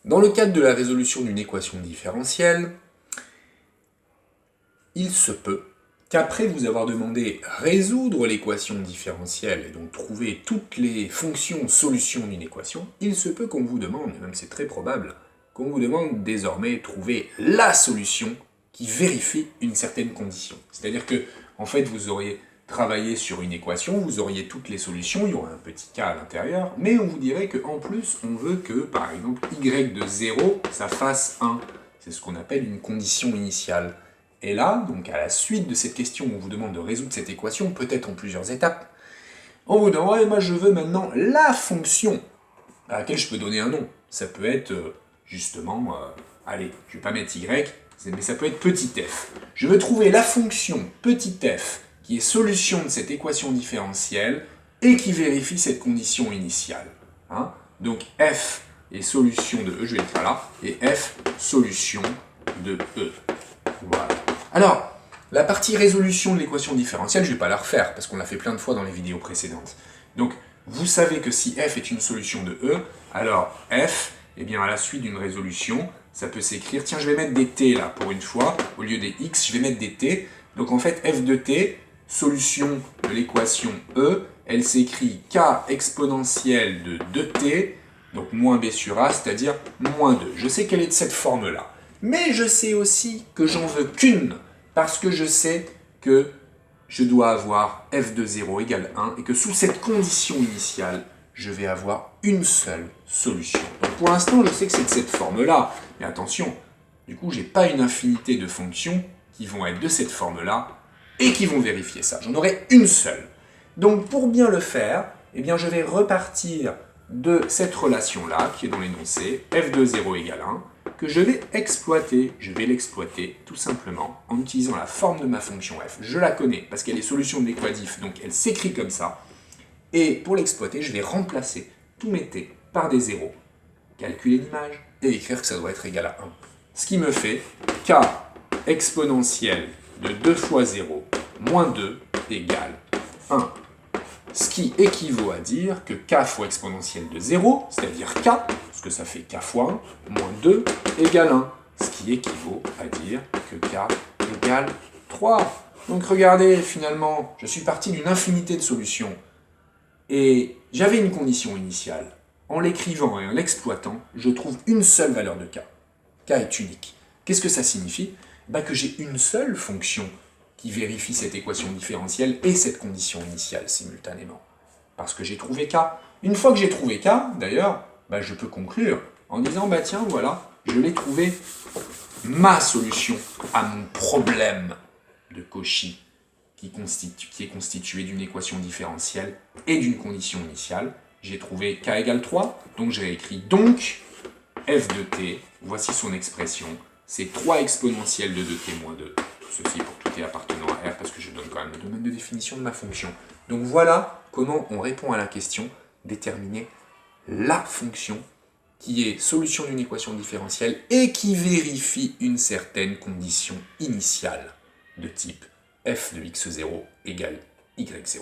Dans le cadre de la résolution d'une équation différentielle, il se peut qu'après vous avoir demandé résoudre l'équation différentielle et donc trouver toutes les fonctions solutions d'une équation, il se peut qu'on vous demande, et même c'est très probable, qu'on vous demande désormais de trouver la solution qui vérifie une certaine condition. C'est-à-dire que, en fait, vous auriez travaillé sur une équation, vous auriez toutes les solutions, il y aurait un petit cas à l'intérieur, mais on vous dirait qu'en plus, on veut que, par exemple, y de 0, ça fasse 1. C'est ce qu'on appelle une condition initiale. Et là, donc à la suite de cette question où on vous demande de résoudre cette équation, peut-être en plusieurs étapes, on vous demande, ouais, moi je veux maintenant la fonction à laquelle je peux donner un nom. Ça peut être, justement, allez, je ne vais pas mettre y, mais ça peut être petit f. Je veux trouver la fonction petit f qui est solution de cette équation différentielle et qui vérifie cette condition initiale. Hein? Donc f est solution de e, je vais l'écrire là, et f solution de e. Voilà. Alors, la partie résolution de l'équation différentielle, je ne vais pas la refaire, parce qu'on l'a fait plein de fois dans les vidéos précédentes. Donc, vous savez que si f est une solution de e, alors f, eh bien, à la suite d'une résolution, ça peut s'écrire, tiens, je vais mettre des t là, pour une fois, au lieu des x, je vais mettre des t. Donc, en fait, f de t, solution de l'équation e, elle s'écrit k exponentielle de 2t, donc moins b sur a, c'est-à-dire moins 2. Je sais qu'elle est de cette forme-là. Mais je sais aussi que j'en veux qu'une, parce que je sais que je dois avoir f de 0 égale 1, et que sous cette condition initiale, je vais avoir une seule solution. Donc pour l'instant, je sais que c'est de cette forme-là, mais attention, du coup, j'ai pas une infinité de fonctions qui vont être de cette forme-là, et qui vont vérifier ça. J'en aurai une seule. Donc pour bien le faire, eh bien, je vais repartir de cette relation-là, qui est dans l'énoncé, f de 0 égale 1, que je vais exploiter. Je vais l'exploiter tout simplement en utilisant la forme de ma fonction f. Je la connais parce qu'elle est solution de l'équadif, donc elle s'écrit comme ça. Et pour l'exploiter, je vais remplacer tous mes t par des zéros, calculer l'image et écrire que ça doit être égal à 1. Ce qui me fait k exponentielle de 2 fois 0 moins 2 égale 1. Ce qui équivaut à dire que k fois exponentielle de 0, c'est-à-dire k, parce que ça fait k fois 1, moins 2 égale 1. Ce qui équivaut à dire que k égale 3. Donc regardez, finalement, je suis parti d'une infinité de solutions. Et j'avais une condition initiale. En l'écrivant et en l'exploitant, je trouve une seule valeur de k. K est unique. Qu'est-ce que ça signifie? Que j'ai une seule fonction qui vérifie cette équation différentielle et cette condition initiale simultanément. Parce que j'ai trouvé k. Une fois que j'ai trouvé k, d'ailleurs, je peux conclure en disant, tiens, voilà, je l'ai trouvé, ma solution à mon problème de Cauchy, qui est constitué d'une équation différentielle et d'une condition initiale. J'ai trouvé k égale 3, donc j'ai écrit donc f de t, voici son expression, c'est 3 exponentielle de 2t moins 2. Ceci pour tout t appartenant à R, parce que je donne quand même le domaine de définition de ma fonction. Donc voilà comment on répond à la question, déterminer la fonction qui est solution d'une équation différentielle et qui vérifie une certaine condition initiale de type f de x0 égale y0.